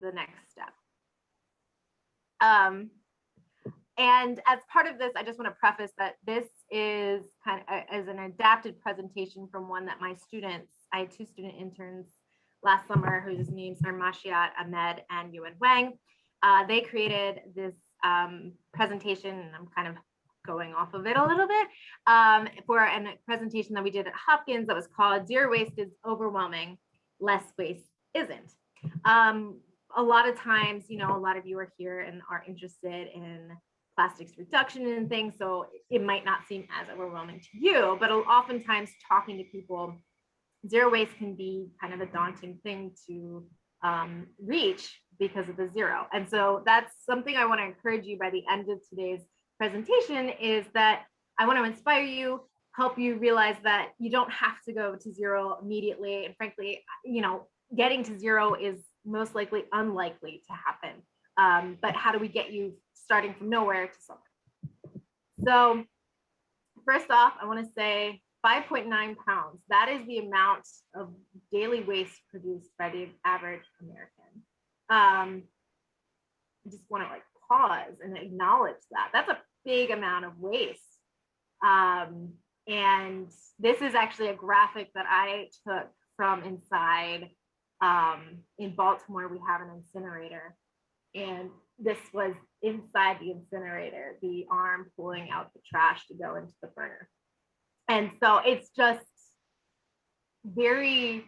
the next step. And as part of this, I just want to preface that this is kind of as an adapted presentation from one that my students, I had 2 student interns last summer whose names are Mashiat Ahmed and Yuan Wang. They created this presentation, and I'm kind of going off of it a little bit, for a presentation that we did at Hopkins that was called Zero Waste is Overwhelming, Less Waste Isn't. A lot of times, you know, a lot of you are here and are interested in plastics reduction and things, so it might not seem as overwhelming to you, but oftentimes talking to people, zero waste can be kind of a daunting thing to reach because of the zero. And so that's something I want to encourage you by the end of today's presentation, is that I want to inspire you, help you realize that you don't have to go to zero immediately. And frankly, you know, getting to zero is most likely unlikely to happen. But how do we get you starting from nowhere to somewhere? So first off, I want to say 5.9 pounds. That is the amount of daily waste produced by the average American. I just want to like pause and acknowledge that. That's a big amount of waste. And this is actually a graphic that I took from inside in Baltimore. We have an incinerator, and this was inside the incinerator, the arm pulling out the trash to go into the burner. And so it's just very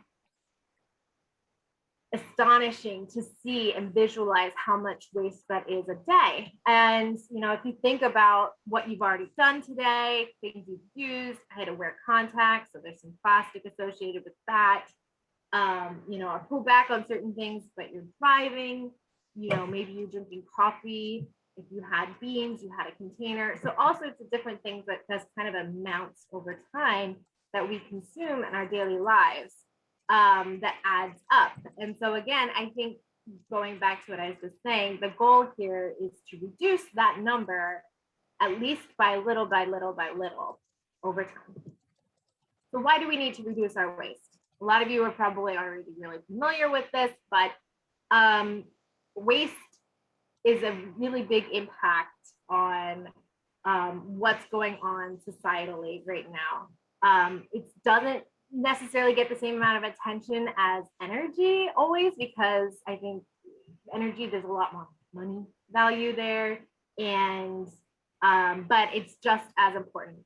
astonishing to see and visualize how much waste that is a day. And, you know, if you think about what you've already done today, things you've used, I had to wear contacts, so there's some plastic associated with that. You know, or pull back on certain things, but you're driving, you know, maybe you're drinking coffee. If you had beans, you had a container. So all sorts of different things that just kind of amounts over time that we consume in our daily lives, that adds up. And so again, I think going back to what I was just saying, the goal here is to reduce that number at least by little by little by little over time. So why do we need to reduce our waste? A lot of you are probably already really familiar with this, but waste is a really big impact on what's going on societally right now. It doesn't necessarily get the same amount of attention as energy always, because I think energy, there's a lot more money value there, and but it's just as important.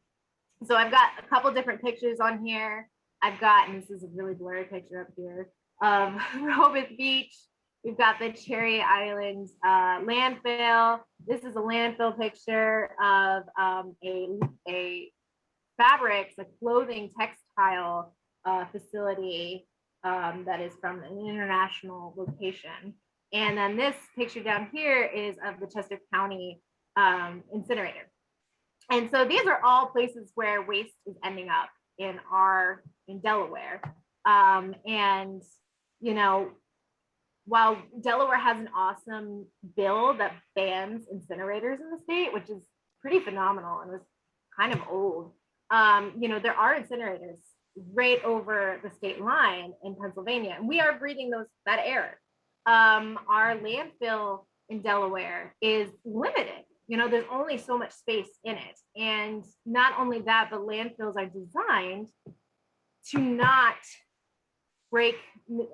So I've got a couple different pictures on here. I've got, and this is a really blurry picture up here of Rehoboth Beach. We've got the Cherry Island landfill. This is a landfill picture of a fabrics, a clothing textile facility that is from an international location. And then this picture down here is of the Chester County incinerator. And so these are all places where waste is ending up in Delaware. And, you know, while Delaware has an awesome bill that bans incinerators in the state, which is pretty phenomenal and was kind of old, you know, there are incinerators right over the state line in Pennsylvania, and we are breathing that air. Our landfill in Delaware is limited. You know, there's only so much space in it. And not only that, but landfills are designed to not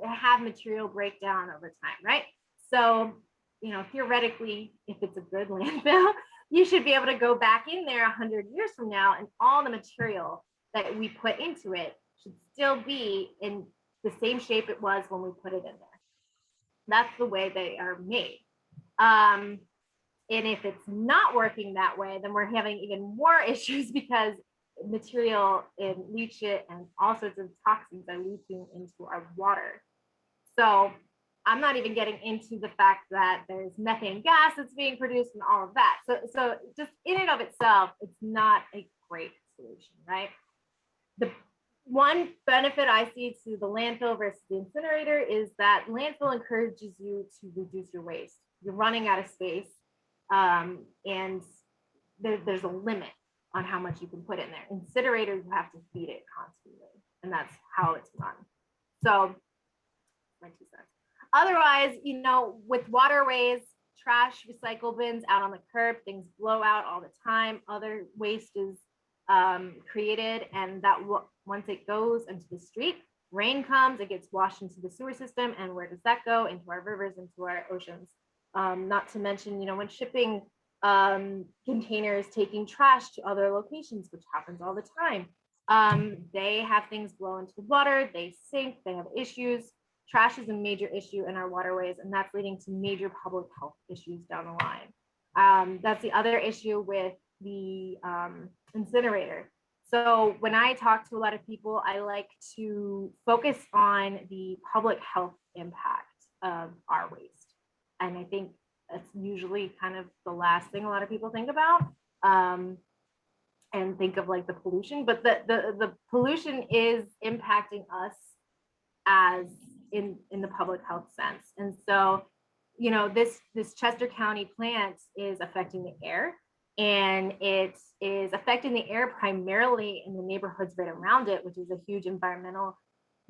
have material break down over time, right? So, you know, theoretically, if it's a good landfill, you should be able to go back in there 100 years from now, and all the material that we put into it should still be in the same shape it was when we put it in there. That's the way they are made. And if it's not working that way, then we're having even more issues, because material and leachate and all sorts of toxins are leaching into our water. So I'm not even getting into the fact that there's methane gas that's being produced and all of that. So just in and of itself, it's not a great solution, right? The one benefit I see to the landfill versus the incinerator is that landfill encourages you to reduce your waste. You're running out of space, and there's a limit on how much you can put in there. Incinerator, you have to feed it constantly, and that's how it's run. So, my 2 cents. Otherwise, you know, with waterways, trash, recycle bins out on the curb, things blow out all the time. Other waste is created, and that once it goes into the street, rain comes, it gets washed into the sewer system, and where does that go? Into our rivers, into our oceans. Not to mention, you know, when shipping containers taking trash to other locations, which happens all the time, they have things blow into the water, they sink, they have issues. Trash is a major issue in our waterways, and that's leading to major public health issues down the line. That's the other issue with the incinerator. So when I talk to a lot of people, I like to focus on the public health impact of our waste. And I think that's usually kind of the last thing a lot of people think about, and think of like the pollution, but the pollution is impacting us as in the public health sense. And so, you know, this Chester County plant is affecting the air, and it is affecting the air primarily in the neighborhoods right around it, which is a huge environmental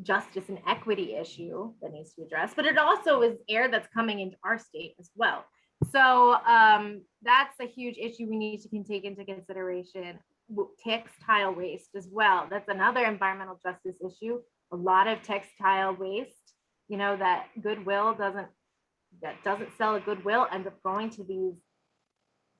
justice and equity issue that needs to be addressed. But it also is air that's coming into our state as well. So that's a huge issue we need to take into consideration. Textile waste as well. That's another environmental justice issue. A lot of textile waste, you know, that doesn't sell at Goodwill ends up going to these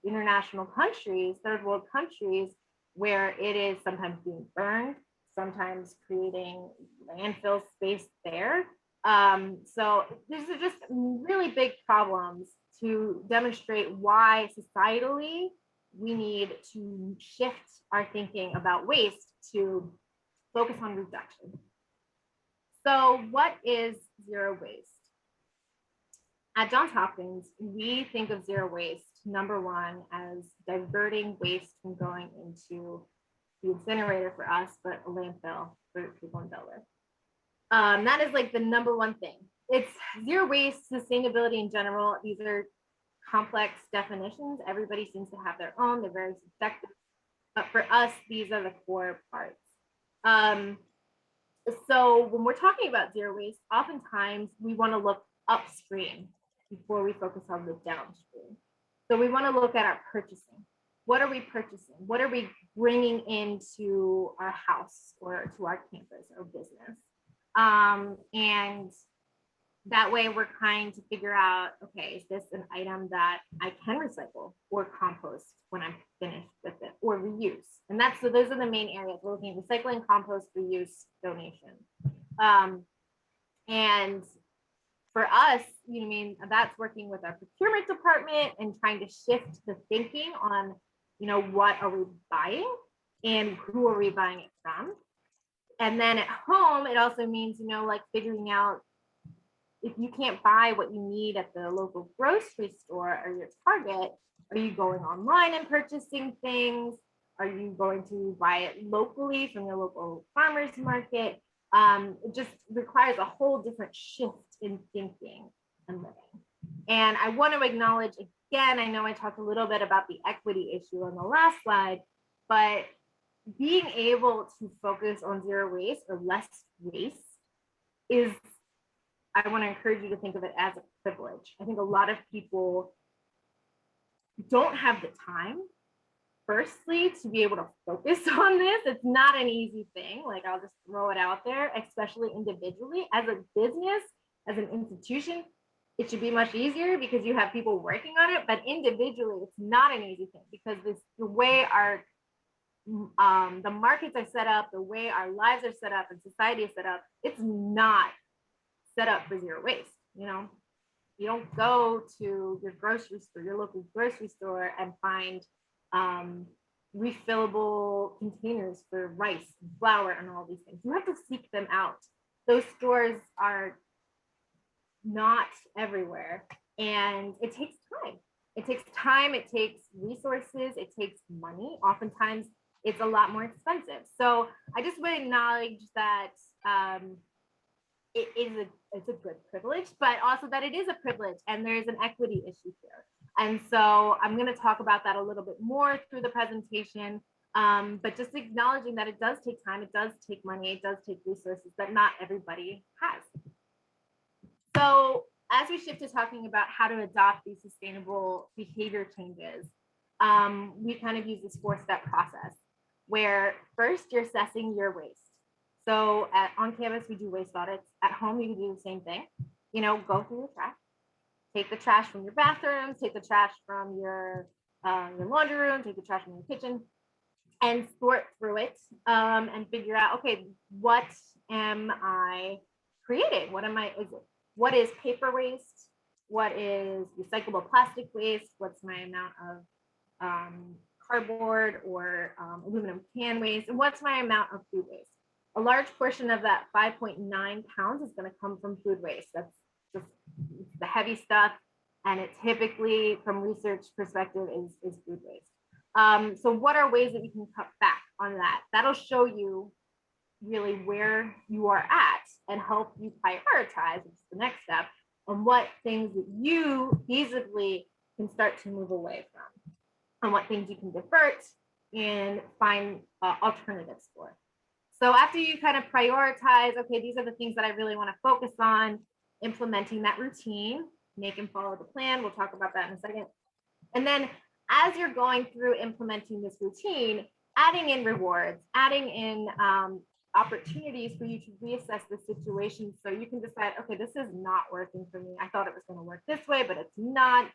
international countries, third world countries, where it is sometimes being burned, sometimes creating landfill space there. So these are just really big problems to demonstrate why societally we need to shift our thinking about waste to focus on reduction. So what is zero waste? At Johns Hopkins, we think of zero waste, number one, as diverting waste from going into the incinerator for us, but a landfill for people in Delaware. That is like the number one thing. It's zero waste, sustainability in general. These are complex definitions. Everybody seems to have their own. They're very subjective. But for us, these are the core parts. So when we're talking about zero waste, oftentimes we want to look upstream before we focus on the downstream. So we want to look at our purchasing. What are we purchasing? What are we bringing into our house or to our campus or business? And that way we're trying to figure out, okay, is this an item that I can recycle or compost when I'm finished with it, or reuse? And so those are the main areas we're looking at: recycling, compost, reuse, donation. And for us, you know, I mean, that's working with our procurement department and trying to shift the thinking on, you know, what are we buying and who are we buying it from? And then at home, it also means, you know, like figuring out, if you can't buy what you need at the local grocery store or your Target, are you going online and purchasing things? Are you going to buy it locally from your local farmer's market? It just requires a whole different shift in thinking and living. And I want to acknowledge again, I know I talked a little bit about the equity issue on the last slide, but being able to focus on zero waste or less waste is, I want to encourage you to think of it as a privilege. I think a lot of people don't have the time, firstly, to be able to focus on this. It's not an easy thing. Like, I'll just throw it out there, especially individually. As a business, as an institution, it should be much easier because you have people working on it, but individually, it's not an easy thing because the way the markets are set up, the way our lives are set up and society is set up, it's not set up for zero waste. You know, you don't go to your grocery store, your local grocery store, and find refillable containers for rice and flour and all these things. You have to seek them out. Those stores are not everywhere, and it takes time. It takes time, it takes resources, it takes money. Oftentimes it's a lot more expensive. So I just want to acknowledge that it's a good privilege, but also that it is a privilege and there's an equity issue here. And so I'm going to talk about that a little bit more through the presentation, but just acknowledging that it does take time, it does take money, it does take resources that not everybody has. So as we shift to talking about how to adopt these sustainable behavior changes, we kind of use this 4-step process where first you're assessing your waste. So on campus, we do waste audits. At home, you can do the same thing. Go through your trash, take the trash from your bathrooms, take the trash from your laundry room, take the trash from your kitchen, and sort through it and figure out, okay, what am I creating? What is paper waste? What is recyclable plastic waste? What's my amount of cardboard or aluminum can waste? And what's my amount of food waste? A large portion of that 5.9 pounds is going to come from food waste. That's just the heavy stuff. And it typically, from research perspective, is food waste. So what are ways that we can cut back on that? That'll show you really where you are at and help you prioritize, which is the next step, on what things that you feasibly can start to move away from, and what things you can divert and find alternatives for. So after you kind of prioritize, okay, these are the things that I really want to focus on, implementing that routine, make and follow the plan. We'll talk about that in a second. And then as you're going through implementing this routine, adding in rewards, adding in opportunities for you to reassess the situation so you can decide, okay, this is not working for me. I thought it was going to work this way, but it's not.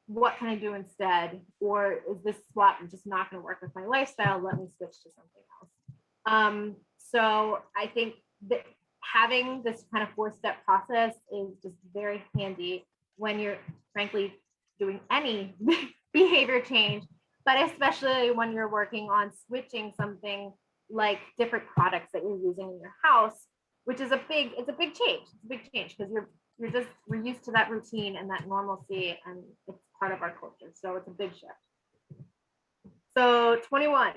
What can I do instead? Or is this swap just not going to work with my lifestyle? Let me switch to something else. So I think that having this kind of 4-step process is just very handy when you're frankly doing any behavior change, but especially when you're working on switching something like different products that you're using in your house, which is a big change. It's a big change because we're used to that routine and that normalcy, and it's part of our culture. So it's a big shift. So 21,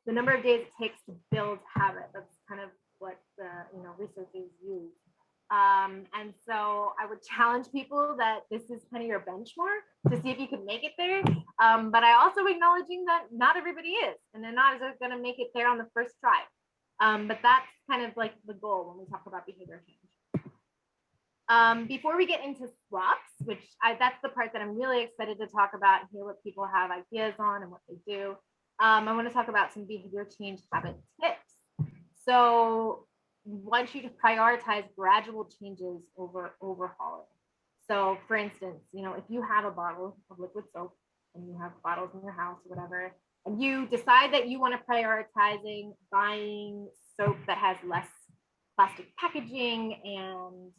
the number of days it takes to build habit. That's kind of what the researchers use. And so I would challenge people that this is kind of your benchmark to see if you can make it there. But I also acknowledging that not everybody is, and they're not going to make it there on the first try. But that's kind of like the goal when we talk about behavior change. Before we get into swaps, which that's the part that I'm really excited to talk about and hear what people have ideas on and what they do. I want to talk about some behavior change habit tips. So I want you to prioritize gradual changes over overhauling. So for instance, if you have a bottle of liquid soap and you have bottles in your house or whatever, and you decide that you want to prioritizing buying soap that has less plastic packaging and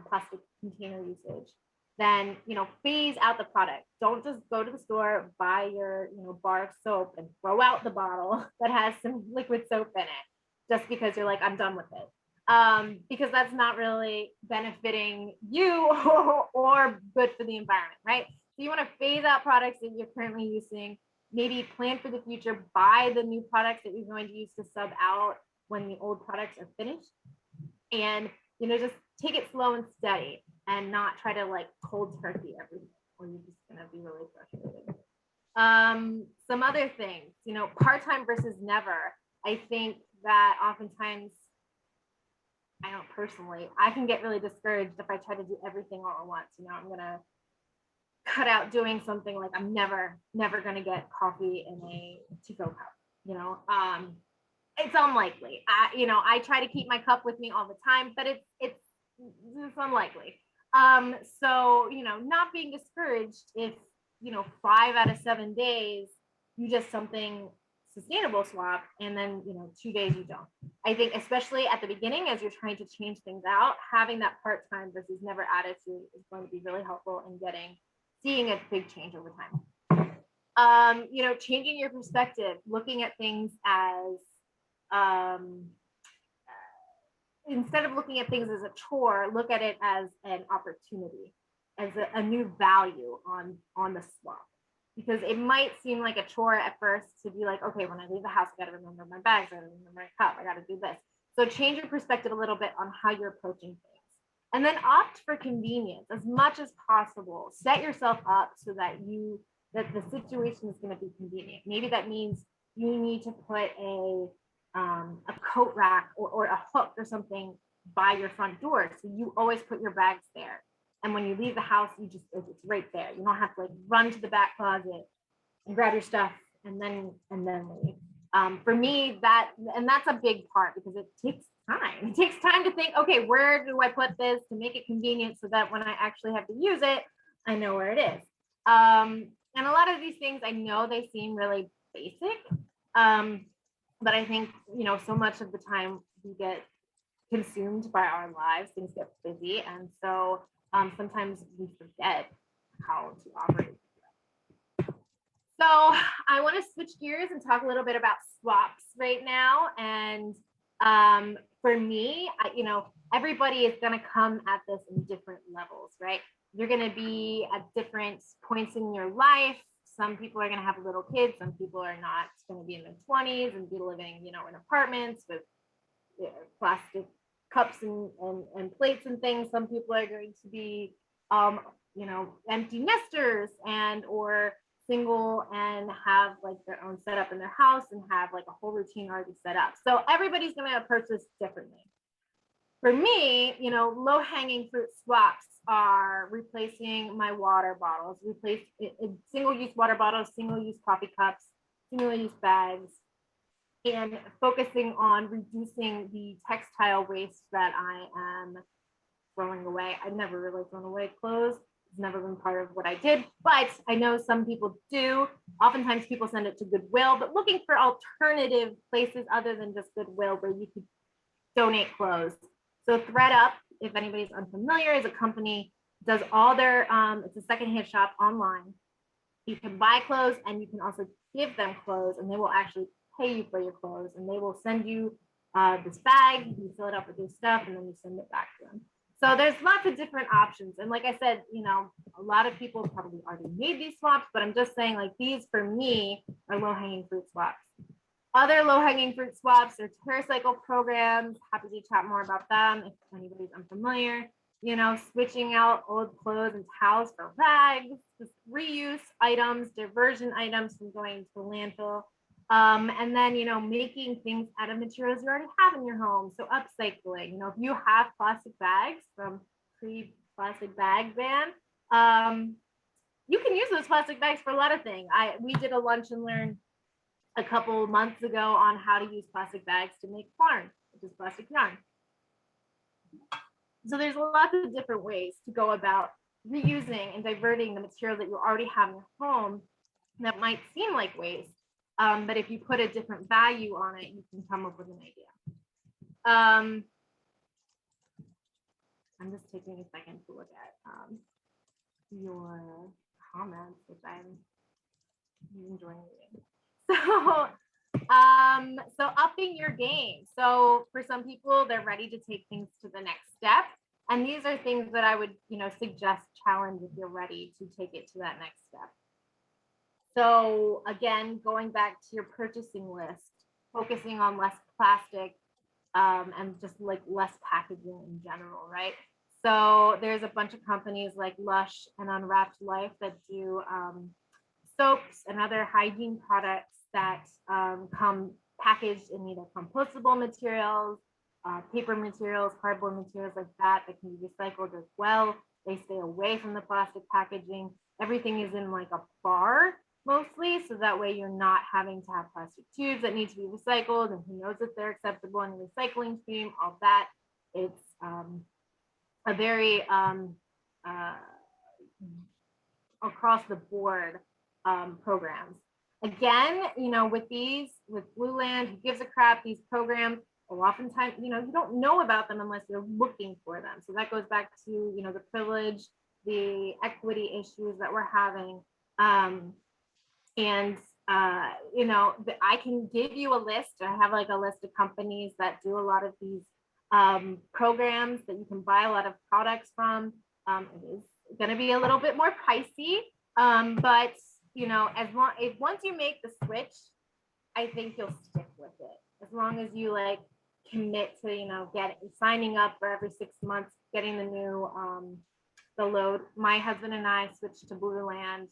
plastic container usage, then phase out the product. Don't just go to the store, buy your bar of soap and throw out the bottle that has some liquid soap in it just because you're like, I'm done with it. Because that's not really benefiting you or good for the environment, right? So you want to phase out products that you're currently using, maybe plan for the future, buy the new products that you're going to use to sub out when the old products are finished. And just take it slow and steady and not try to like cold turkey everything, or you're just going to be really frustrated. Some other things, part-time versus never. I think that oftentimes, I know personally, I can get really discouraged if I try to do everything all at once. I'm going to cut out doing something like I'm never going to get coffee in a to-go cup, it's unlikely. I try to keep my cup with me all the time, but it's unlikely. So, not being discouraged if, 5 out of 7 days, you just something sustainable swap, and then, 2 days you don't. I think especially at the beginning, as you're trying to change things out, having that part-time versus never attitude is going to be really helpful in seeing a big change over time. Changing your perspective, looking at things as instead of looking at things as a chore, look at it as an opportunity, as a new value on the swap. Because it might seem like a chore at first to be like, okay, when I leave the house, I got to remember my bags, I got to remember my cup, I got to do this. So change your perspective a little bit on how you're approaching things. And then opt for convenience as much as possible. Set yourself up so that the situation is going to be convenient. Maybe that means you need to put a coat rack or a hook or something by your front door, so you always put your bags there. And when you leave the house, it's right there. You don't have to like run to the back closet and grab your stuff and then leave. For me, that's a big part because it takes time. It takes time to think, okay, where do I put this to make it convenient so that when I actually have to use it, I know where it is. And a lot of these things, I know they seem really basic, but I think, so much of the time we get consumed by our lives, things get busy. And so sometimes we forget how to operate. So I want to switch gears and talk a little bit about swaps right now. And for me, everybody is going to come at this in different levels, right? You're going to be at different points in your life. Some people are going to have little kids. Some people are not going to be in their 20s and be living, in apartments with plastic cups and plates and things. Some people are going to be, empty nesters or single and have like their own setup in their house and have like a whole routine already set up. So everybody's going to approach this differently. For me, low-hanging fruit swaps are replacing my water bottles, single-use water bottles, single-use coffee cups, single-use bags, and focusing on reducing the textile waste that I am throwing away. I've never really thrown away clothes. It's never been part of what I did, but I know some people do. Oftentimes people send it to Goodwill, but looking for alternative places other than just Goodwill where you could donate clothes. So ThredUp, if anybody's unfamiliar, is a company, does all their, it's a secondhand shop online. You can buy clothes and you can also give them clothes and they will actually pay you for your clothes and they will send you this bag, you fill it up with your stuff and then you send it back to them. So there's lots of different options. And like I said, a lot of people probably already made these swaps, but I'm just saying like these for me are low-hanging fruit swaps. Other low-hanging fruit swaps are TerraCycle programs. Happy to chat more about them if anybody's unfamiliar. Switching out old clothes and towels for rags, just reuse items, diversion items from going to the landfill. And then, making things out of materials you already have in your home. So upcycling, if you have plastic bags from pre-plastic bag ban, you can use those plastic bags for a lot of things. We did a lunch and learn a couple months ago on how to use plastic bags to make yarn, which is plastic yarn. So there's lots of different ways to go about reusing and diverting the material that you already have in your home that might seem like waste. But if you put a different value on it, you can come up with an idea. I'm just taking a second to look at your comments, which I'm enjoying reading. So upping your game. So for some people, they're ready to take things to the next step. And these are things that I would, suggest challenge if you're ready to take it to that next step. So again, going back to your purchasing list, focusing on less plastic and just like less packaging in general, right? So there's a bunch of companies like Lush and Unwrapped Life that do soaps and other hygiene products that come packaged in either compostable materials, paper materials, cardboard materials like that can be recycled as well. They stay away from the plastic packaging. Everything is in like a bar mostly, so that way you're not having to have plastic tubes that need to be recycled and who knows if they're acceptable in the recycling stream, all that. It's a very across the board programs. Again, with Blue Land, who gives a crap, these programs, oftentimes, you don't know about them unless you're looking for them. So that goes back to, the privilege, the equity issues that we're having. I can give you a list. I have like a list of companies that do a lot of these programs that you can buy a lot of products from. It is going to be a little bit more pricey, but once you make the switch, I think you'll stick with it. As long as you like commit to signing up for every 6 months, getting the new the load. My husband and I switched to Blue Land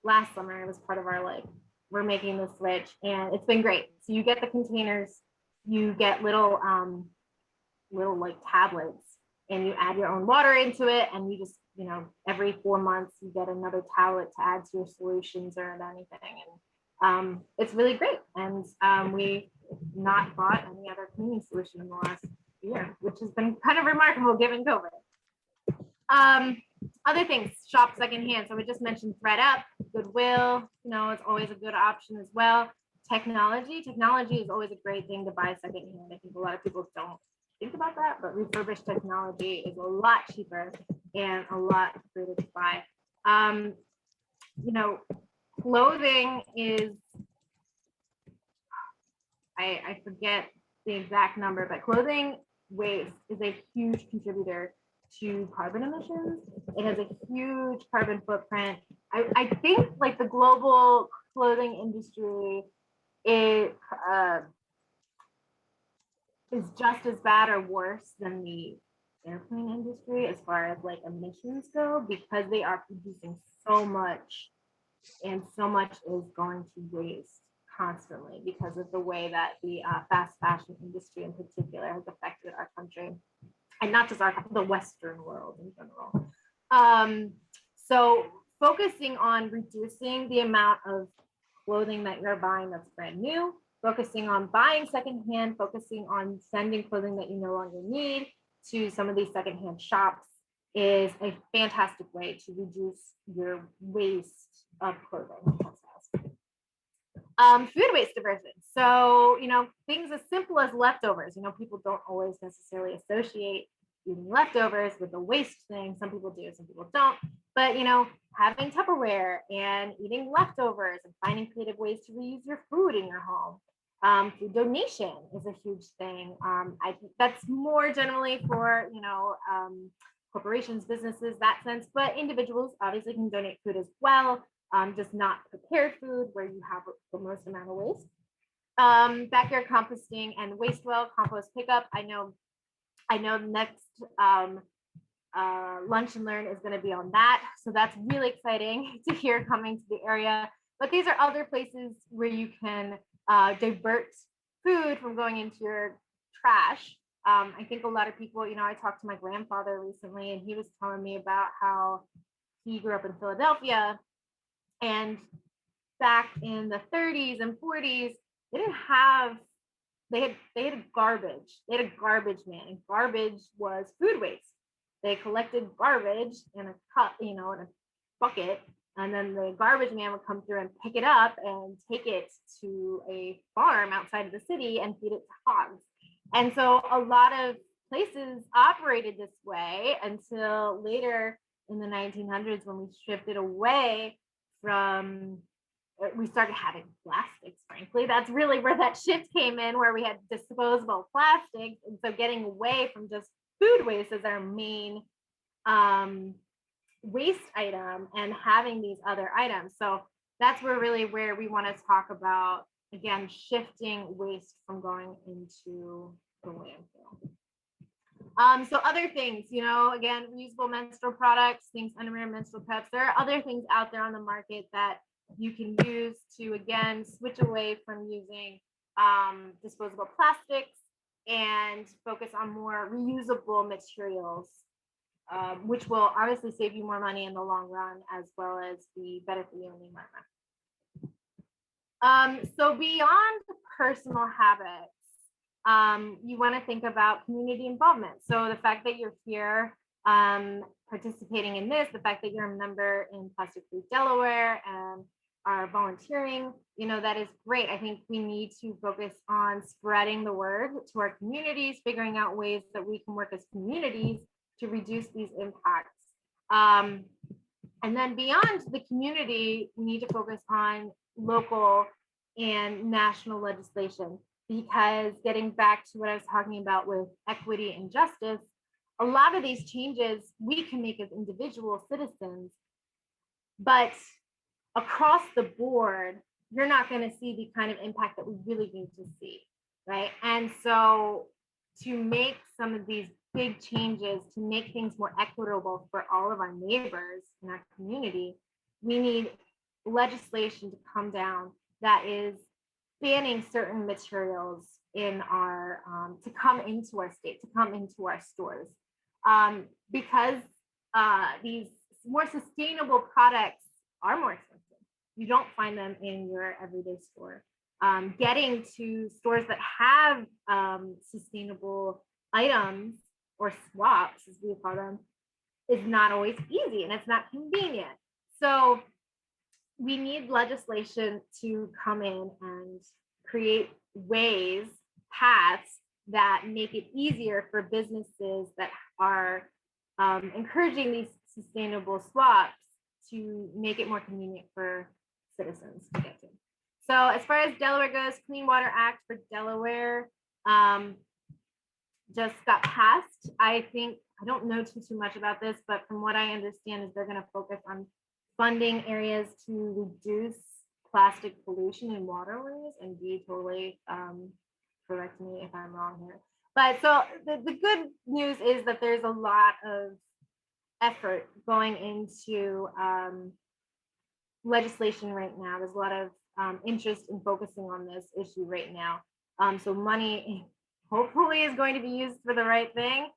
last summer. It was part of our we're making the switch, and it's been great. So you get the containers, you get little like tablets and you add your own water into it, and you just, every 4 months you get another tablet to add to your solutions or anything. And it's really great. And we not bought any other cleaning solution in the last year, which has been kind of remarkable given COVID. Other things, shop secondhand. So we just mentioned ThreadUp, Goodwill, it's always a good option as well. Technology is always a great thing to buy secondhand. I think a lot of people don't think about that, but refurbished technology is a lot cheaper and a lot greater to buy. Clothing is, I forget the exact number, but clothing waste is a huge contributor to carbon emissions. It has a huge carbon footprint. I think like the global clothing industry is just as bad or worse than the airplane industry as far as like emissions go, because they are producing so much, and so much is going to waste constantly because of the way that the fast fashion industry in particular has affected our country, and not just the Western world in general. So focusing on reducing the amount of clothing that you're buying that's brand new, focusing on buying secondhand, focusing on sending clothing that you no longer need to some of these secondhand shops is a fantastic way to reduce your waste of clothing. Food waste diversion. So, things as simple as leftovers. People don't always necessarily associate eating leftovers with the waste thing. Some people do, some people don't. But, having Tupperware and eating leftovers and finding creative ways to reuse your food in your home. Food donation is a huge thing. I think that's more generally for, corporations, businesses, that sense, but individuals obviously can donate food as well. Just not prepared food where you have the most amount of waste. Backyard composting and waste well compost pickup. I know next Lunch and Learn is going to be on that. So that's really exciting to hear coming to the area. But these are other places where you can divert food from going into your trash. I think a lot of people, I talked to my grandfather recently, and he was telling me about how he grew up in Philadelphia. And back in the 30s and 40s, they had garbage. They had a garbage man, and garbage was food waste. They collected garbage in a cup, in a bucket, and then the garbage man would come through and pick it up and take it to a farm outside of the city and feed it to hogs. And so a lot of places operated this way until later in the 1900s, when we shifted away from, we started having plastics, frankly. That's really where that shift came in, where we had disposable plastics. And so getting away from just food waste as our main waste item and having these other items. So that's where we want to talk about, again, shifting waste from going into the landfill. So other things, again, reusable menstrual products, things, underwear, menstrual cups. There are other things out there on the market that you can use to, again, switch away from using disposable plastics and focus on more reusable materials, which will obviously save you more money in the long run, as well as be better for you in the environment. So beyond personal habits, you want to think about community involvement. So the fact that you're here participating in this, the fact that you're a member in Plastic Free Delaware and are volunteering, that is great. I think we need to focus on spreading the word to our communities, figuring out ways that we can work as communities to reduce these impacts. And then beyond the community, we need to focus on local and national legislation, because getting back to what I was talking about with equity and justice, a lot of these changes we can make as individual citizens, but across the board, you're not going to see the kind of impact that we really need to see, right? And so to make some of these big changes, to make things more equitable for all of our neighbors in our community, we need legislation to come down that is banning certain materials in our to come into our state, to come into our stores. because these more sustainable products are more expensive. You don't find them in your everyday store. Getting to stores that have sustainable items or swaps, as we call them, is not always easy and it's not convenient. So we need legislation to come in and create ways, paths that make it easier for businesses that are encouraging these sustainable swaps to make it more convenient for citizens to get to. So as far as Delaware goes, Clean Water Act for Delaware just got passed. I think, I don't know too much about this, but from what I understand is they're going to focus on funding areas to reduce plastic pollution in waterways, and be totally correct me if I'm wrong here. But so the good news is that there's a lot of effort going into legislation right now. There's a lot of interest in focusing on this issue right now. So money hopefully is going to be used for the right thing.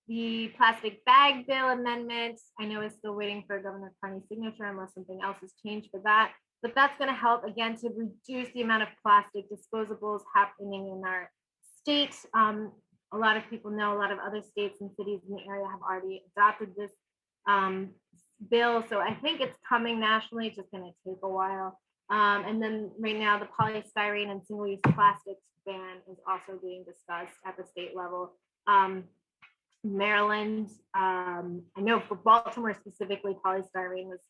The plastic bag bill amendment, I know is still waiting for Governor Carney's signature unless something else has changed for that. But that's going to help again to reduce the amount of plastic disposables happening in our state. A lot of people know a lot of other states and cities in the area have already adopted this bill. So I think it's coming nationally, it's just going to take a while. And then right now, the polystyrene and single-use plastics ban is also being discussed at the state level. Maryland, I know for Baltimore specifically, polystyrene was,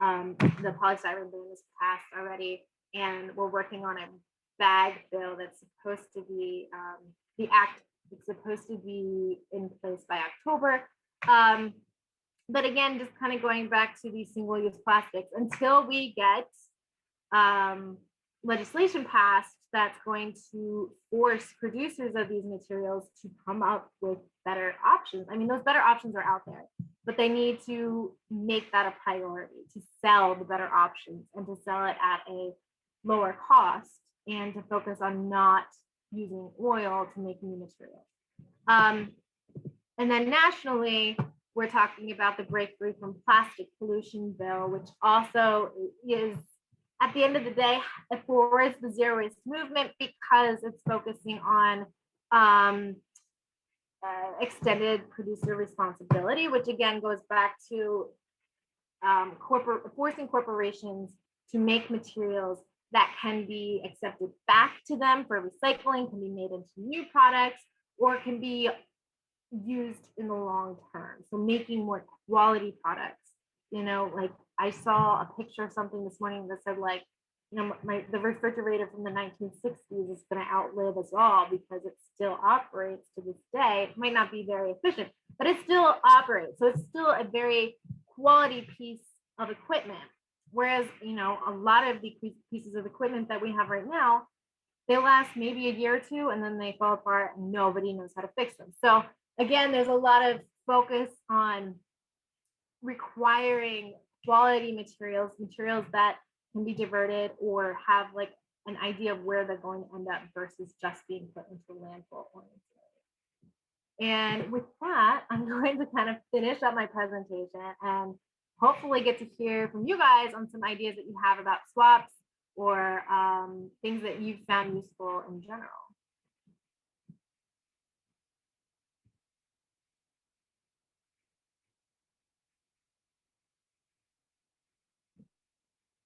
the polystyrene ban was passed already, and we're working on a bag bill that's supposed to be, the act is supposed to be in place by October. But again, just kind of going back to these single-use plastics, until we get legislation passed that's going to force producers of these materials to come up with better options. I mean, those better options are out there, but they need to make that a priority, to sell the better options and to sell it at a lower cost, and to focus on not using oil to make new materials. And then nationally, we're talking about the Break Free from Plastic Pollution Bill, which also is, at the end of the day, it forwards the zero waste movement because it's focusing on extended producer responsibility, which again goes back to forcing corporations to make materials that can be accepted back to them for recycling, can be made into new products, or can be used in the long term. So making more quality products, you know, like I saw a picture of something this morning that said, like, you know, the refrigerator from the 1960s is going to outlive us all because it still operates to this day. It might not be very efficient, but it still operates. So it's still a very quality piece of equipment. Whereas, you know, a lot of the pieces of equipment that we have right now, they last maybe a year or two and then they fall apart and nobody knows how to fix them. So again, there's a lot of focus on requiring quality materials, materials that can be diverted or have like an idea of where they're going to end up versus just being put into a landfill. And with that, I'm going to kind of finish up my presentation and hopefully get to hear from you guys on some ideas that you have about swaps or things that you've found useful in general.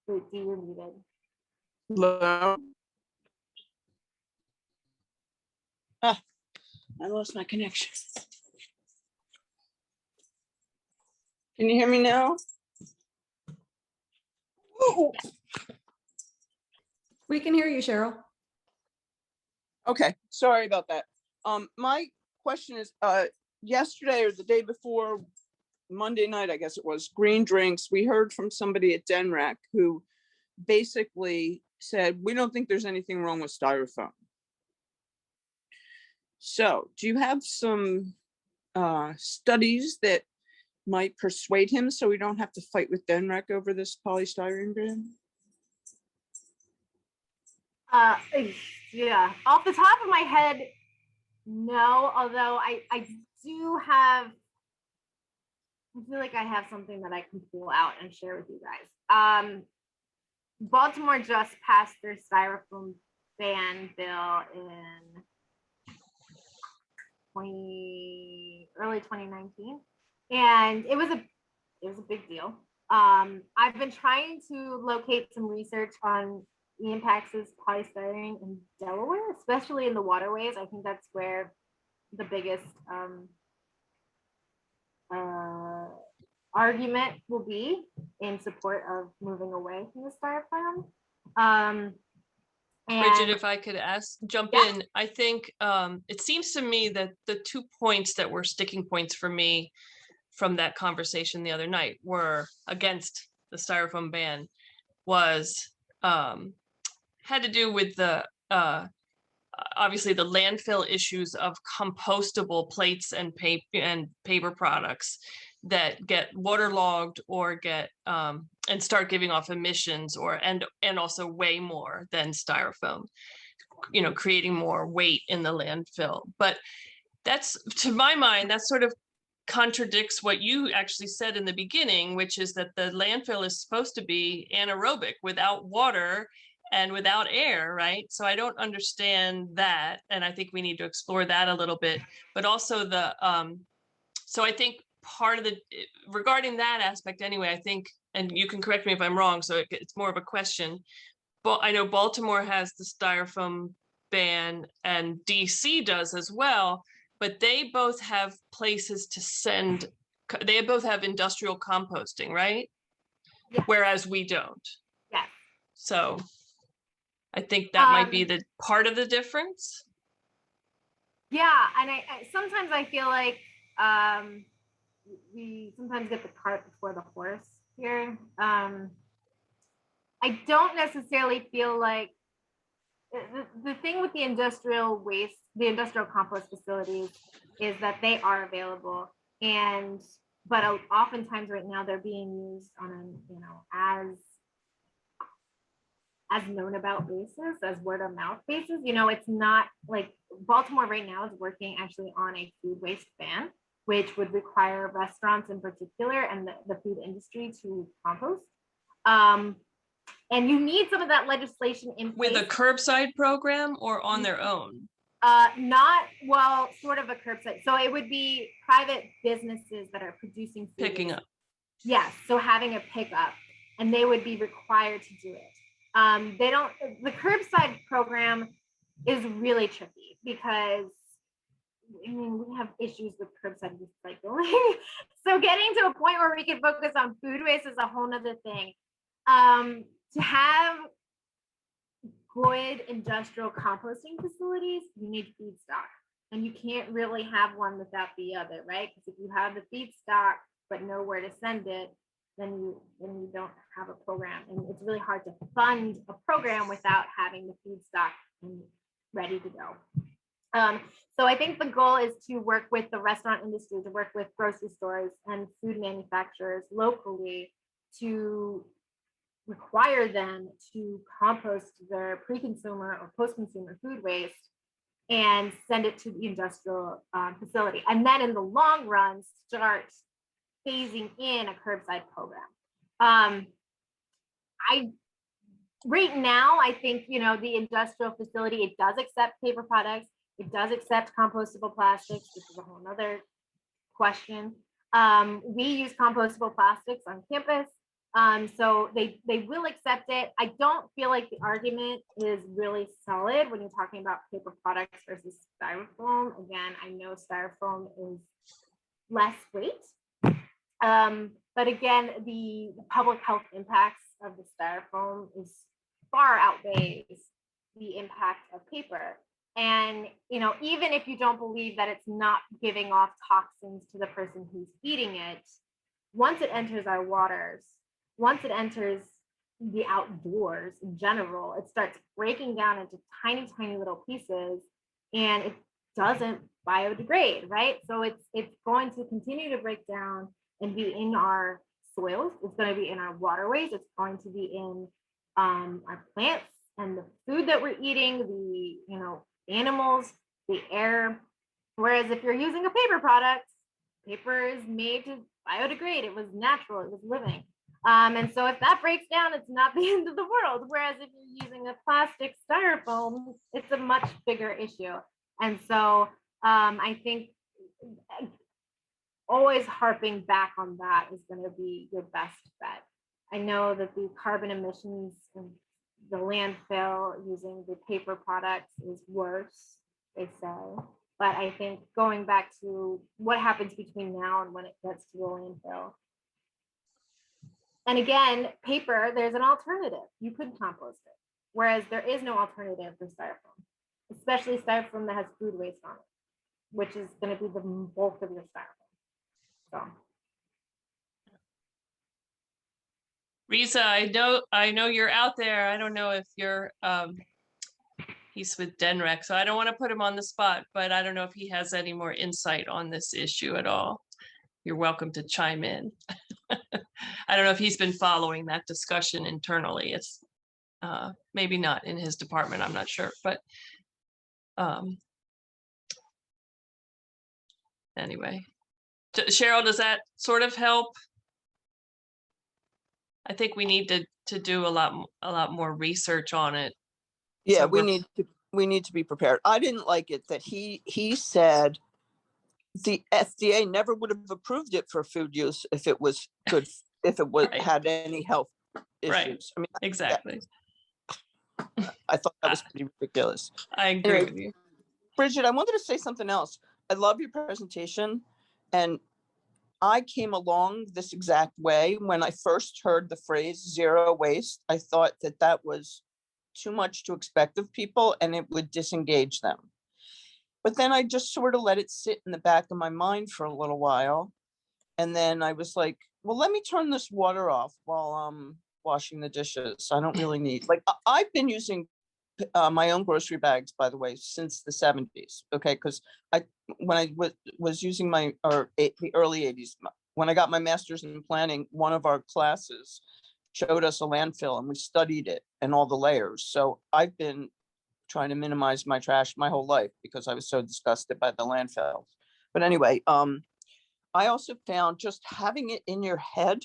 Wait, you're muted. Hello. Ah, I lost my connection. Can you hear me now? Ooh. We can hear you, Cheryl. Okay, sorry about that. My question is, yesterday or the day before, Monday night, I guess it was, Green Drinks, we heard from somebody at DENRAC who basically said, we don't think there's anything wrong with styrofoam. So do you have some studies that might persuade him so we don't have to fight with DENRAC over this polystyrene ban? Yeah, off the top of my head, No, although I do have, I feel like I have something that I can pull out and share with you guys. Baltimore just passed their styrofoam ban bill in early 2019, and it was a big deal. I've been trying to locate some research on the impacts of polystyrene in Delaware, especially in the waterways. I think that's where the biggest argument will be in support of moving away from the styrofoam. Bridget, if I could jump Yeah. in, I think it seems to me that the 2 points that were sticking points for me from that conversation the other night were against the styrofoam ban was had to do with the obviously the landfill issues of compostable plates and paper products that get waterlogged or get and start giving off emissions and also weigh more than styrofoam, creating more weight in the landfill. But that's, to my mind, that sort of contradicts what you actually said in the beginning, which is that the landfill is supposed to be anaerobic, without water and without air, right? So I don't understand that, and I think we need to explore that a little bit. But also so I think part of regarding that aspect anyway, I think, and you can correct me if I'm wrong, so it's more of a question, but I know Baltimore has the styrofoam ban and DC does as well, but they both have places to send, they both have industrial composting, right? Yeah. Whereas we don't. Yeah. So I think that might be the part of the difference. Yeah, and I sometimes I feel like we sometimes get the cart before the horse here. I don't necessarily feel like the thing with the industrial waste, the industrial compost facilities, is that they are available, but oftentimes right now they're being used on a as known about basis, as word of mouth basis. It's not like Baltimore right now is working actually on a food waste ban, which would require restaurants in particular and the food industry to compost. And you need some of that legislation in place. With a curbside program or on their own? Sort of a curbside. So it would be private businesses that are producing food picking waste. up. Yes, so having a pickup, and they would be required to do it. The curbside program is really tricky because we have issues with curbside recycling. So getting to a point where we can focus on food waste is a whole nother thing. To have good industrial composting facilities, you need feedstock, and you can't really have one without the other, right? Because if you have the feedstock but nowhere to send it, then you don't have a program, and it's really hard to fund a program without having the feedstock ready to go. So I think the goal is to work with the restaurant industry, to work with grocery stores and food manufacturers locally to require them to compost their pre-consumer or post-consumer food waste and send it to the industrial facility. And then in the long run, start phasing in a curbside program. Right now, I think, the industrial facility, it does accept paper products. It does accept compostable plastics, which is a whole nother question. We use compostable plastics on campus. So they will accept it. I don't feel like the argument is really solid when you're talking about paper products versus styrofoam. Again, I know styrofoam is less weight. But again, the public health impacts of the styrofoam is far outweighs the impact of paper. And, even if you don't believe that it's not giving off toxins to the person who's eating it, once it enters our waters, once it enters the outdoors in general, it starts breaking down into tiny, tiny little pieces, and it doesn't biodegrade, right? So it's going to continue to break down and be in our soils. It's going to be in our waterways. It's going to be in our plants and the food that we're eating, the animals, the air. Whereas if you're using a paper product, paper is made to biodegrade. It was natural, it was living. And so if that breaks down, it's not the end of the world. Whereas if you're using a plastic styrofoam, it's a much bigger issue. And so I think always harping back on that is going to be your best bet. I know that the carbon emissions in the landfill using the paper products is worse, they say. But I think going back to what happens between now and when it gets to the landfill. And again, paper, there's an alternative. You could compost it. Whereas there is no alternative for styrofoam, especially styrofoam that has food waste on it, which is going to be the bulk of your styrofoam. So. Risa, I know you're out there. I don't know if you're he's with Denrec, so I don't want to put him on the spot, but I don't know if he has any more insight on this issue at all. You're welcome to chime in. I don't know if he's been following that discussion internally. It's maybe not in his department, I'm not sure, but anyway. Cheryl, does that sort of help? I think we need to do a lot more research on it. Yeah, So we need to be prepared. I didn't like it that he said the FDA never would have approved it for food use if it was good, if it was Right. had any health issues. Right. I mean, Exactly. I thought that was pretty ridiculous. I agree Anyway, with you. Bridget, I wanted to say something else. I love your presentation, and I came along this exact way. When I first heard the phrase zero waste, I thought that that was too much to expect of people and it would disengage them. But then I just sort of let it sit in the back of my mind for a little while. And then I was like, well, let me turn this water off while I'm washing the dishes. I don't really need, like, I've been using my own grocery bags, by the way, since the 70s. Okay. Because when I was using the early 80s, when I got my master's in planning, one of our classes showed us a landfill and we studied it and all the layers. So I've been trying to minimize my trash my whole life because I was so disgusted by the landfills. But anyway, I also found just having it in your head,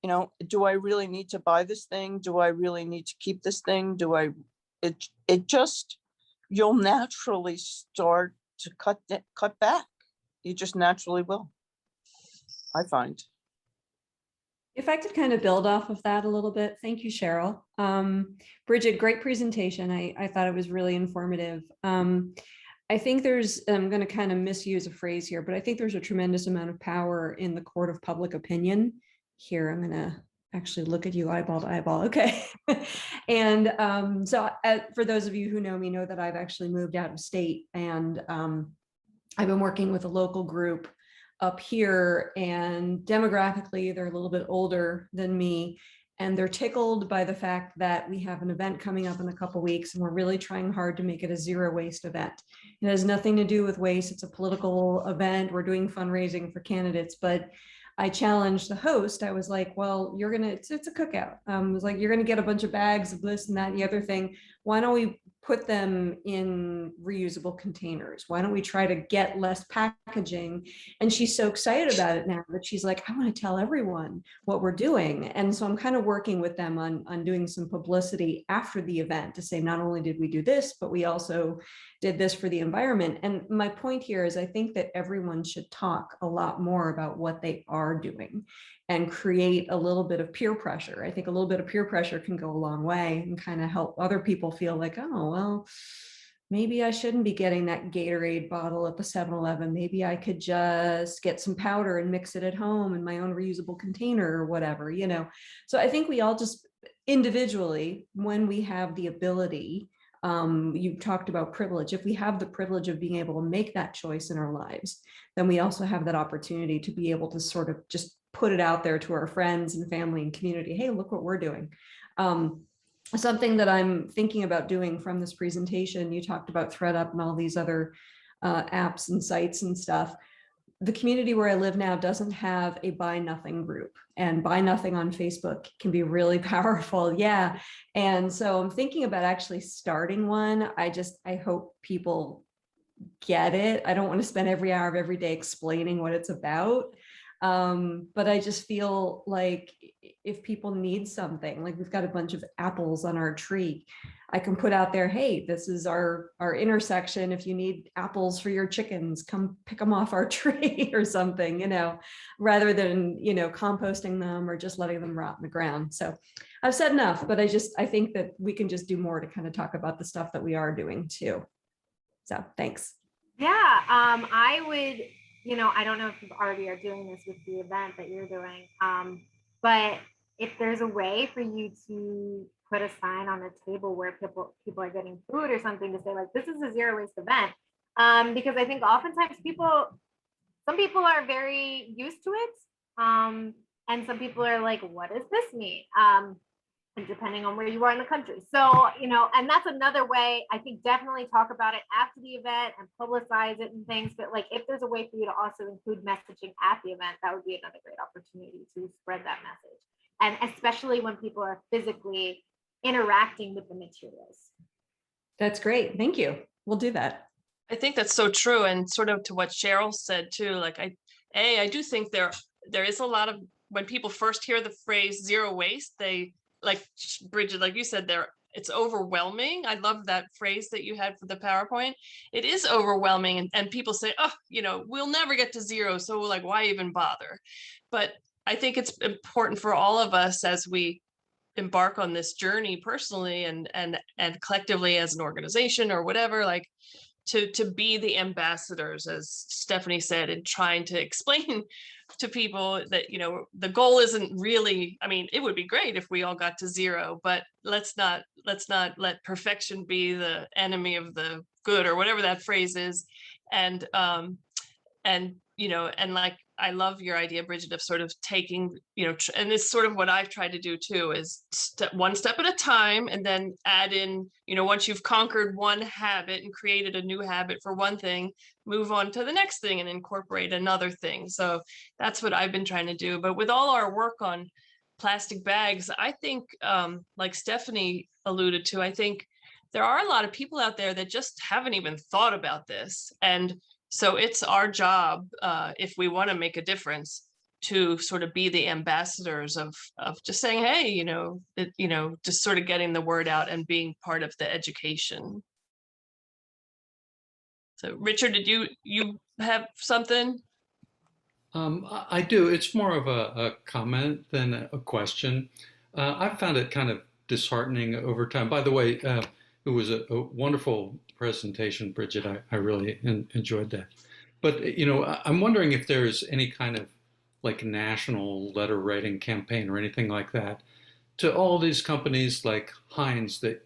you know, do I really need to buy this thing? Do I really need to keep this thing? It just, you'll naturally start to cut back. You just naturally will, I find. If I could kind of build off of that a little bit. Thank you, Cheryl. Bridget, great presentation. I thought it was really informative. I think I'm going to kind of misuse a phrase here, but I think there's a tremendous amount of power in the court of public opinion. Here, I'm going to actually look at you eyeball to eyeball. Okay. And so for those of you who know me, know that I've actually moved out of state, and I've been working with a local group up here, and demographically, they're a little bit older than me, and they're tickled by the fact that we have an event coming up in a couple weeks, and we're really trying hard to make it a zero waste event. It has nothing to do with waste. It's a political event. We're doing fundraising for candidates, but I challenged the host. I was like, well, it's a cookout. I was like, you're gonna get a bunch of bags of this and that and the other thing. Why don't we put them in reusable containers? Why don't we try to get less packaging? And she's so excited about it now that she's like, I want to tell everyone what we're doing. And so I'm kind of working with them on doing some publicity after the event to say, not only did we do this, but we also did this for the environment. And my point here is I think that everyone should talk a lot more about what they are doing and create a little bit of peer pressure. I think a little bit of peer pressure can go a long way and kind of help other people feel like, oh, well, maybe I shouldn't be getting that Gatorade bottle at the 7-Eleven. Maybe I could just get some powder and mix it at home in my own reusable container or whatever, you know? So I think we all just individually, when we have the ability, you talked about privilege. If we have the privilege of being able to make that choice in our lives, then we also have that opportunity to be able to sort of just put it out there to our friends and family and community. Hey, look what we're doing. Something that I'm thinking about doing from this presentation, you talked about ThreadUp and all these other apps and sites and stuff. The community where I live now doesn't have a buy nothing group, and buy nothing on Facebook can be really powerful. Yeah. And so I'm thinking about actually starting one. I hope people get it. I don't want to spend every hour of every day explaining what it's about. But I just feel like if people need something, like we've got a bunch of apples on our tree, I can put out there, hey, this is our intersection. If you need apples for your chickens, come pick them off our tree or something, rather than, composting them or just letting them rot in the ground. So I've said enough, but I think that we can just do more to kind of talk about the stuff that we are doing too. So thanks. Yeah, I would, I don't know if you already are doing this with the event that you're doing, but if there's a way for you to put a sign on the table where people are getting food or something to say like, this is a zero waste event, because I think oftentimes some people are very used to it, and some people are like, what does this mean? And depending on where you are in the country. So, and that's another way. I think definitely talk about it after the event and publicize it and things. But like, if there's a way for you to also include messaging at the event, that would be another great opportunity to spread that message. And especially when people are physically interacting with the materials. That's great. Thank you. We'll do that. I think that's so true. And sort of to what Cheryl said too, like I do think there is a lot of, when people first hear the phrase zero waste, they, like Bridget, like you said, it's overwhelming. I love that phrase that you had for the PowerPoint. It is overwhelming, and people say, oh, we'll never get to zero, so like, why even bother? But I think it's important for all of us as we embark on this journey personally and collectively as an organization or whatever, like to be the ambassadors, as Stephanie said, and trying to explain to people that, the goal isn't really, I mean, it would be great if we all got to zero, but let's not let perfection be the enemy of the good, or whatever that phrase is. And like, I love your idea, Bridget, of sort of taking, and it's sort of what I've tried to do too, is one step at a time, and then add in, once you've conquered one habit and created a new habit for one thing, move on to the next thing and incorporate another thing. So that's what I've been trying to do. But with all our work on plastic bags, I think, like Stephanie alluded to, I think there are a lot of people out there that just haven't even thought about this. And so it's our job, if we want to make a difference, to sort of be the ambassadors of just saying, hey, just sort of getting the word out and being part of the education. So Richard, did you have something? I do. It's more of a comment than a question. I found it kind of disheartening over time. By the way, it was a wonderful presentation, Bridget. I really enjoyed that. But, I'm wondering if there's any kind of like national letter writing campaign or anything like that to all these companies like Heinz that,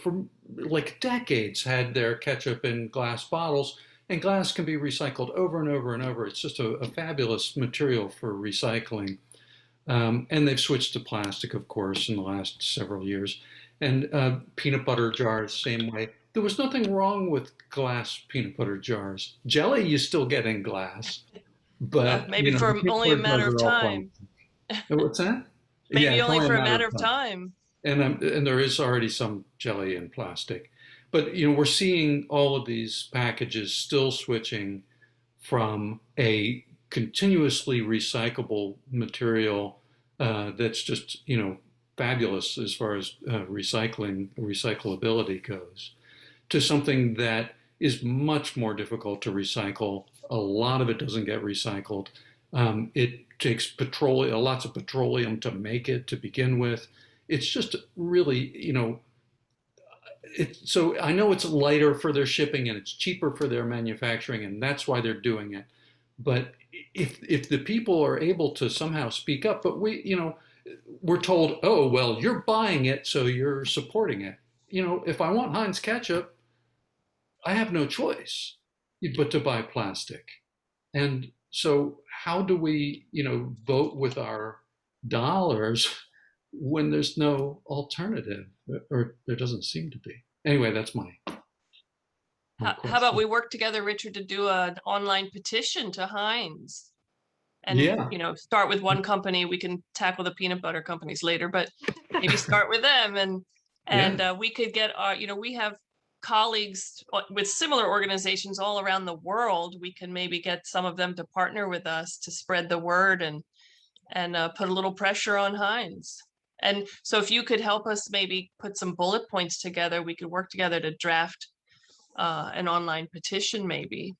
for like decades had their ketchup in glass bottles, and glass can be recycled over and over and over. It's just a fabulous material for recycling. And they've switched to plastic, of course, in the last several years. And peanut butter jars, same way. There was nothing wrong with glass peanut butter jars. Jelly you still get in glass, but maybe for only a matter of time. What's that? Maybe only for a matter of time. And there is already some jelly in plastic. But we're seeing all of these packages still switching from a continuously recyclable material that's just fabulous as far as recyclability goes, to something that is much more difficult to recycle. A lot of it doesn't get recycled. It takes lots of petroleum to make it to begin with. It's just really, so I know it's lighter for their shipping and it's cheaper for their manufacturing, and that's why they're doing it. But if the people are able to somehow speak up, but we're told, oh, well, you're buying it, so you're supporting it. If I want Heinz ketchup, I have no choice but to buy plastic. And so how do we, vote with our dollars when there's no alternative, or there doesn't seem to be? Anyway, that's my How about we work together, Richard, to do an online petition to Heinz? And, start with one company. We can tackle the peanut butter companies later, but maybe start with them. And we could get our, we have colleagues with similar organizations all around the world, we can maybe get some of them to partner with us to spread the word and put a little pressure on Heinz. And so if you could help us maybe put some bullet points together, we could work together to draft an online petition maybe.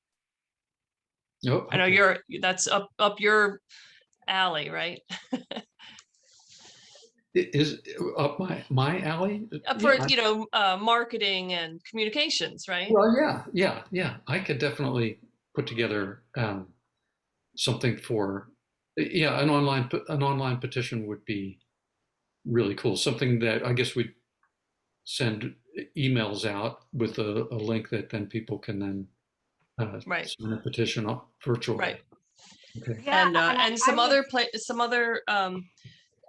Oh, I know okay. that's up your alley, right? Is up my alley? For, Yeah. marketing and communications, right? Well, yeah. I could definitely put together something for, yeah, an online petition would be really cool. Something that I guess we'd send emails out with a link that then people can then Right. sign a petition virtually. Right. Okay. Yeah, And some other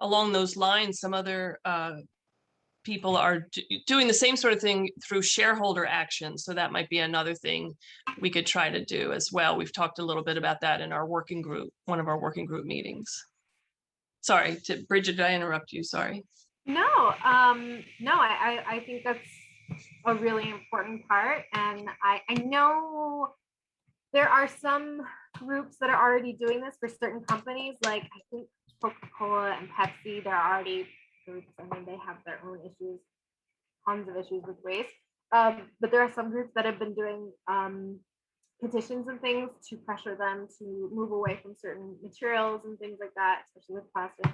along those lines, some other people are doing the same sort of thing through shareholder action. So that might be another thing we could try to do as well. We've talked a little bit about that in our working group, one of our working group meetings. Sorry, Bridget, did I interrupt you? Sorry. No, I think that's a really important part. And I know there are some groups that are already doing this for certain companies, like I think Coca-Cola and Pepsi, they're already groups. I mean, they have their own issues, tons of issues with waste. But there are some groups that have been doing petitions and things to pressure them to move away from certain materials and things like that, especially with plastics.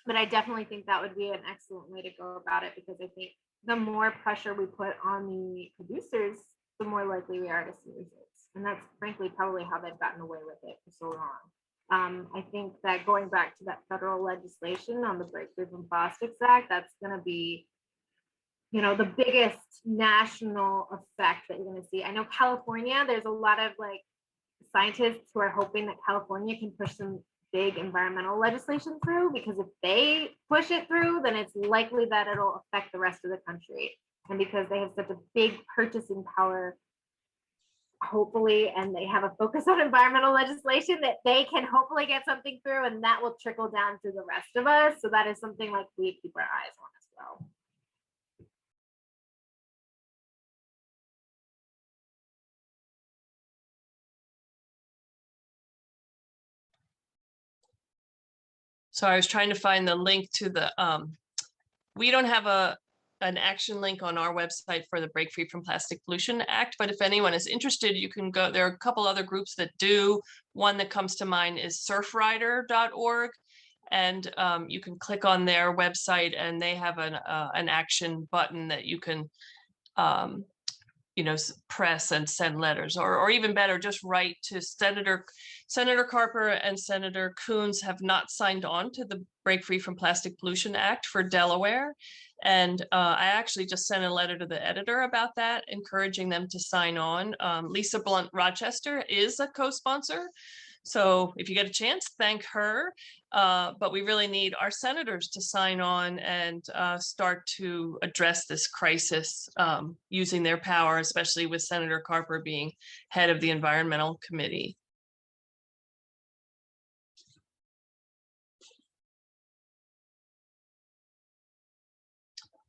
But I definitely think that would be an excellent way to go about it, because I think the more pressure we put on the producers, the more likely we are to see results. And that's frankly probably how they've gotten away with it for so long. I think that going back to that federal legislation on the Break Free from Plastics Act, that's going to be, the biggest national effect that you're going to see. I know California, there's a lot of like scientists who are hoping that California can push some big environmental legislation through, because if they push it through, then it's likely that it'll affect the rest of the country. And because they have such a big purchasing power, hopefully, and they have a focus on environmental legislation, that they can hopefully get something through, and that will trickle down to the rest of us. So that is something like we keep our eyes on as well. So I was trying to find the link to the, we don't have an action link on our website for the Break Free from Plastic Pollution Act, but if anyone is interested, you can go, there are a couple other groups that do. One that comes to mind is surfrider.org. And you can click on their website and they have an action button that you can, press and send letters, or even better, just write to Senator Carper and Senator Coons have not signed on to the Break Free from Plastic Pollution Act for Delaware. And I actually just sent a letter to the editor about that, encouraging them to sign on. Lisa Blunt Rochester is a co-sponsor. So if you get a chance, thank her. But we really need our senators to sign on and start to address this crisis using their power, especially with Senator Carper being head of the Environmental Committee.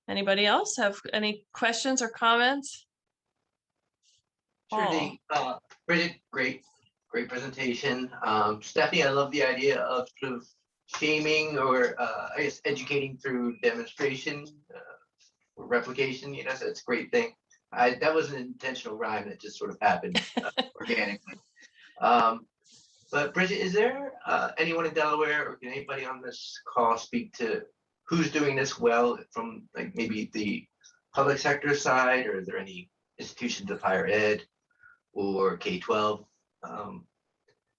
Anybody else have any questions or comments? Sure thing. Bridget, great presentation. Stephanie, I love the idea of sort of shaming or I guess educating through demonstration or replication. So it's a great thing. That was an intentional rhyme that just sort of happened organically. But Bridget, is there anyone in Delaware, or can anybody on this call speak to who's doing this well from like maybe the public sector side, or is there any institutions of higher ed or K-12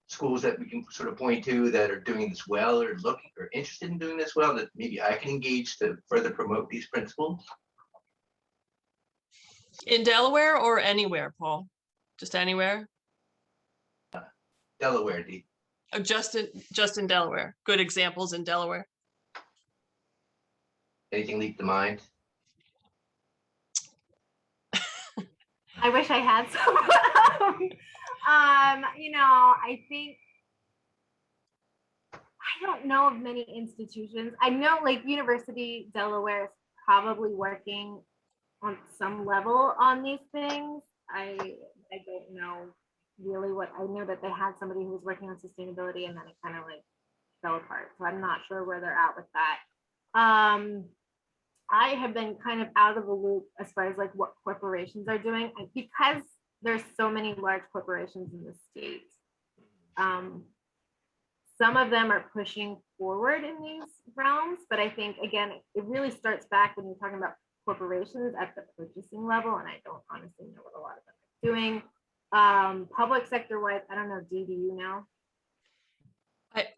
schools that we can sort of point to that are doing this well, or looking or interested in doing this well, that maybe I can engage to further promote these principles? In Delaware or anywhere, Paul? Just anywhere? Delaware, Dee. Oh, just in Delaware. Good examples in Delaware. Anything leap to mind? I wish I had some. I think I don't know of many institutions. I know like University Delaware is probably working on some level on these things. I don't know really what, I know that they had somebody who was working on sustainability and then it kind of like fell apart. So I'm not sure where they're at with that. I have been kind of out of the loop as far as like what corporations are doing, and because there's so many large corporations in the state. Some of them are pushing forward in these realms, but I think again, it really starts back when you're talking about corporations at the purchasing level, and I don't honestly know what a lot of them are doing. Public sector wise, I don't know, do you know?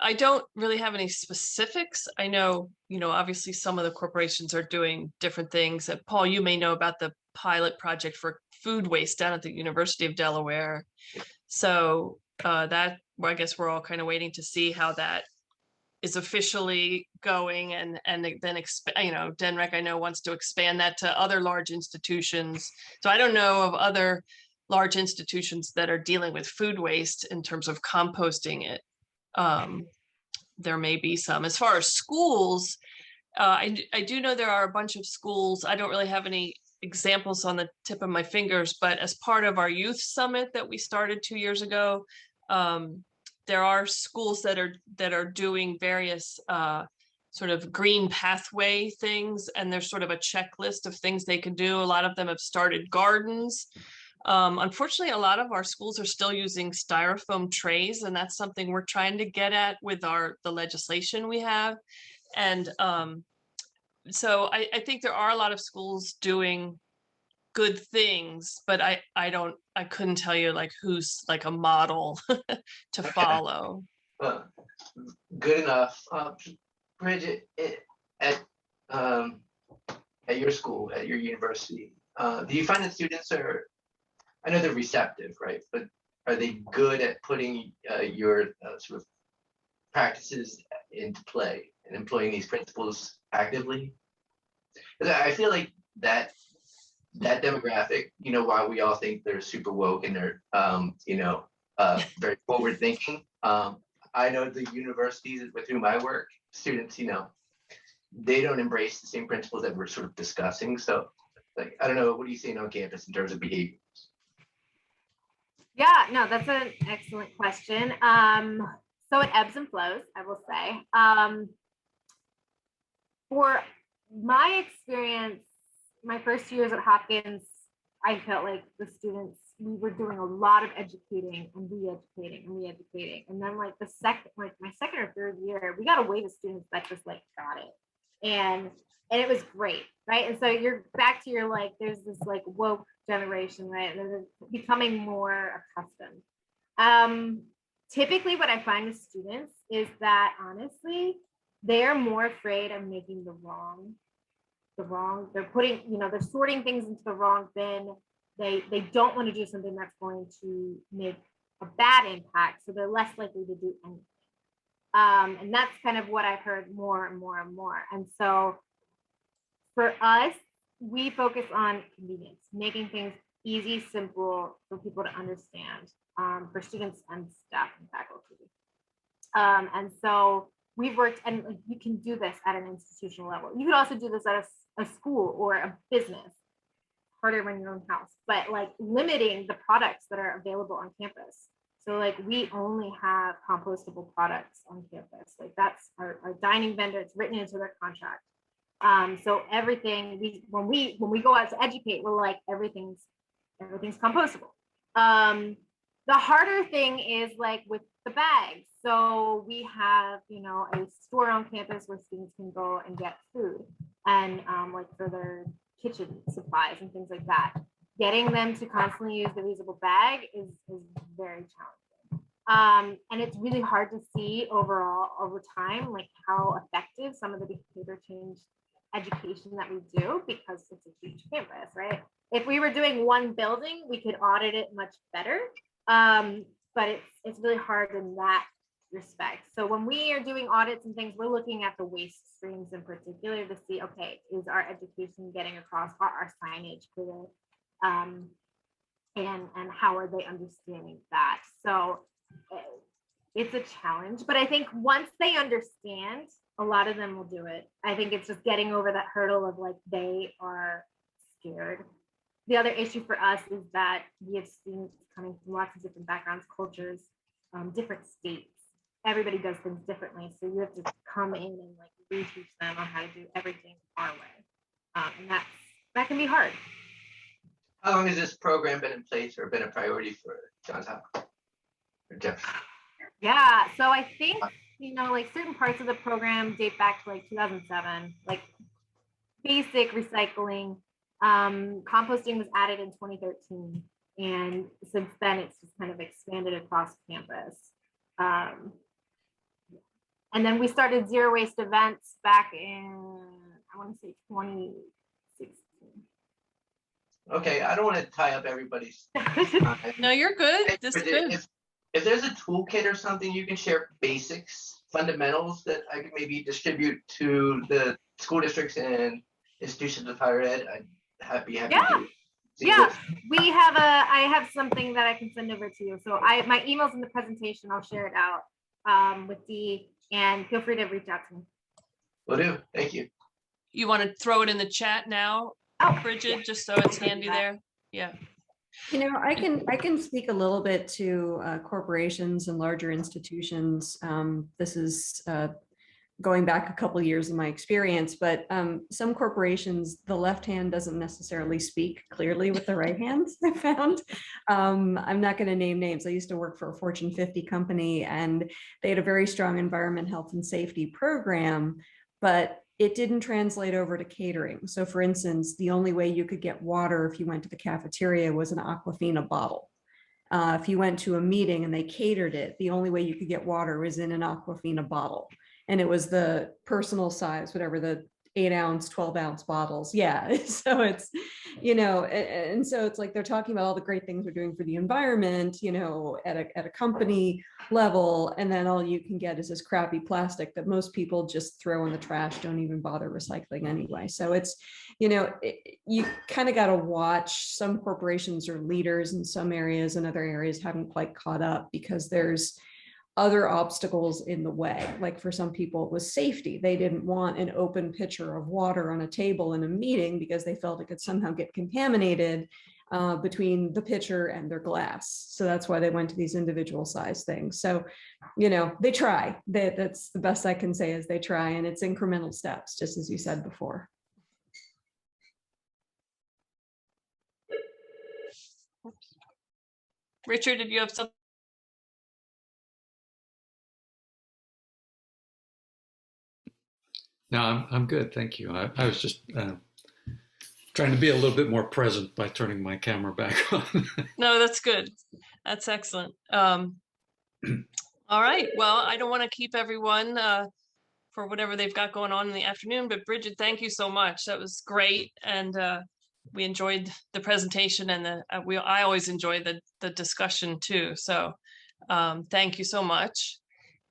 I don't really have any specifics. I know, obviously some of the corporations are doing different things. Paul, you may know about the pilot project for food waste down at the University of Delaware. So that, I guess we're all kind of waiting to see how that is officially going, and then DenRec I know wants to expand that to other large institutions. So I don't know of other large institutions that are dealing with food waste in terms of composting it. There may be some. As far as schools, I do know there are a bunch of schools. I don't really have any examples on the tip of my fingers, but as part of our youth summit that we started 2 years ago, there are schools that are doing various sort of green pathway things, and there's sort of a checklist of things they can do. A lot of them have started gardens. Unfortunately, a lot of our schools are still using styrofoam trays, and that's something we're trying to get at with the legislation we have. And so I think there are a lot of schools doing good things, but I couldn't tell you like who's like a model to follow. Good enough. Bridget, at your school, at your university, do you find that students are, I know they're receptive, right? But are they good at putting your sort of practices into play and employing these principles actively? Because I feel like that demographic, why we all think they're super woke and they're, very forward thinking. I know the universities with whom I work, students, they don't embrace the same principles that we're sort of discussing. So, like, I don't know, what are you seeing on campus in terms of behavior? Yeah, no, that's an excellent question. So it ebbs and flows, I will say. For my experience, my first years at Hopkins, I felt like the students, we were doing a lot of educating and re-educating and re-educating. And then like my second or third year, we got a wave of students that just like got it. And it was great, right? And so you're back to your like, there's this like woke generation, right? And they're becoming more accustomed. Typically what I find with students is that honestly, they're more afraid of making the wrong, they're putting, they're sorting things into the wrong bin. They don't want to do something that's going to make a bad impact. So they're less likely to do anything. And that's kind of what I've heard more and more and more. And so for us, we focus on convenience, making things easy, simple for people to understand, for students and staff and faculty. And so we've worked, and like, you can do this at an institutional level. You could also do this at a school or a business, harder when your own house, but like limiting the products that are available on campus. So like we only have compostable products on campus. Like that's our dining vendor, it's written into their contract. So everything when we go out to educate, we're like everything's compostable. The harder thing is like with the bags. So we have, a store on campus where students can go and get food and like for their kitchen supplies and things like that. Getting them to constantly use the reusable bag is very challenging. And it's really hard to see overall over time, like how effective some of the behavior change education that we do, because it's a huge campus, right? If we were doing one building, we could audit it much better. But it's really hard in that respect. So when we are doing audits and things, we're looking at the waste streams in particular to see, okay, is our education getting across our signage clear? And how are they understanding that? So it's a challenge, but I think once they understand, a lot of them will do it. I think it's just getting over that hurdle of like, they are scared. The other issue for us is that we have students coming from lots of different backgrounds, cultures, different states. Everybody does things differently. So you have to come in and like reteach them on how to do everything our way. And that can be hard. How long has this program been in place or been a priority for Johns Hopkins or Jefferson? Yeah, so I think, like certain parts of the program date back to like 2007, like basic recycling. Composting was added in 2013. And since then, it's just kind of expanded across campus. And then we started zero waste events back in, I want to say 2016. Okay, I don't want to tie up everybody's time. No, you're good. This is good. If there's a toolkit or something you can share, basics, fundamentals that I could maybe distribute to the school districts and institutions of higher ed, I'd be happy to. Yeah, I have something that I can send over to you. So my email's in the presentation. I'll share it out with Dee, and feel free to reach out to me. Will do. Thank you. You want to throw it in the chat now, Bridget, just so it's handy there? Yeah. I can speak a little bit to corporations and larger institutions. This is going back a couple of years in my experience, but some corporations, the left hand doesn't necessarily speak clearly with the right hand, I found. I'm not going to name names. I used to work for a Fortune 50 company, and they had a very strong environment, health, and safety program, but it didn't translate over to catering. So for instance, the only way you could get water if you went to the cafeteria was an Aquafina bottle. If you went to a meeting and they catered it, the only way you could get water was in an Aquafina bottle. And it was the personal size, whatever, the 8-ounce, 12-ounce bottles. Yeah. So it's, and so it's like they're talking about all the great things we're doing for the environment, at a company level. And then all you can get is this crappy plastic that most people just throw in the trash, don't even bother recycling anyway. So it's, you kind of got to watch. Some corporations are leaders in some areas, and other areas haven't quite caught up because there's other obstacles in the way. Like for some people, it was safety. They didn't want an open pitcher of water on a table in a meeting because they felt it could somehow get contaminated between the pitcher and their glass. So that's why they went to these individual size things. So, they try. That's the best I can say is they try, and it's incremental steps, just as you said before. Richard, did you have something? No, I'm good. Thank you. I was just trying to be a little bit more present by turning my camera back on. No, that's good. That's excellent. All right. Well, I don't want to keep everyone for whatever they've got going on in the afternoon, but Bridget, thank you so much. That was great. And we enjoyed the presentation, and I always enjoy the discussion too. So thank you so much.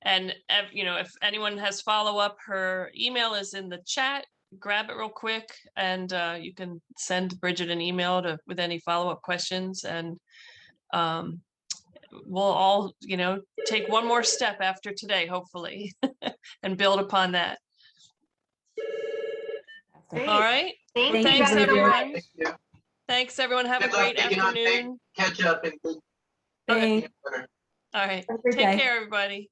And if anyone has follow-up, her email is in the chat. Grab it real quick, and you can send Bridget an email with any follow-up questions, and we'll all take one more step after today, hopefully, and build upon that. Great. All right. Thanks everyone. Thank you. Thanks everyone. Have a great afternoon. Catch up and Thanks. All right. Have a good Take day. care, everybody.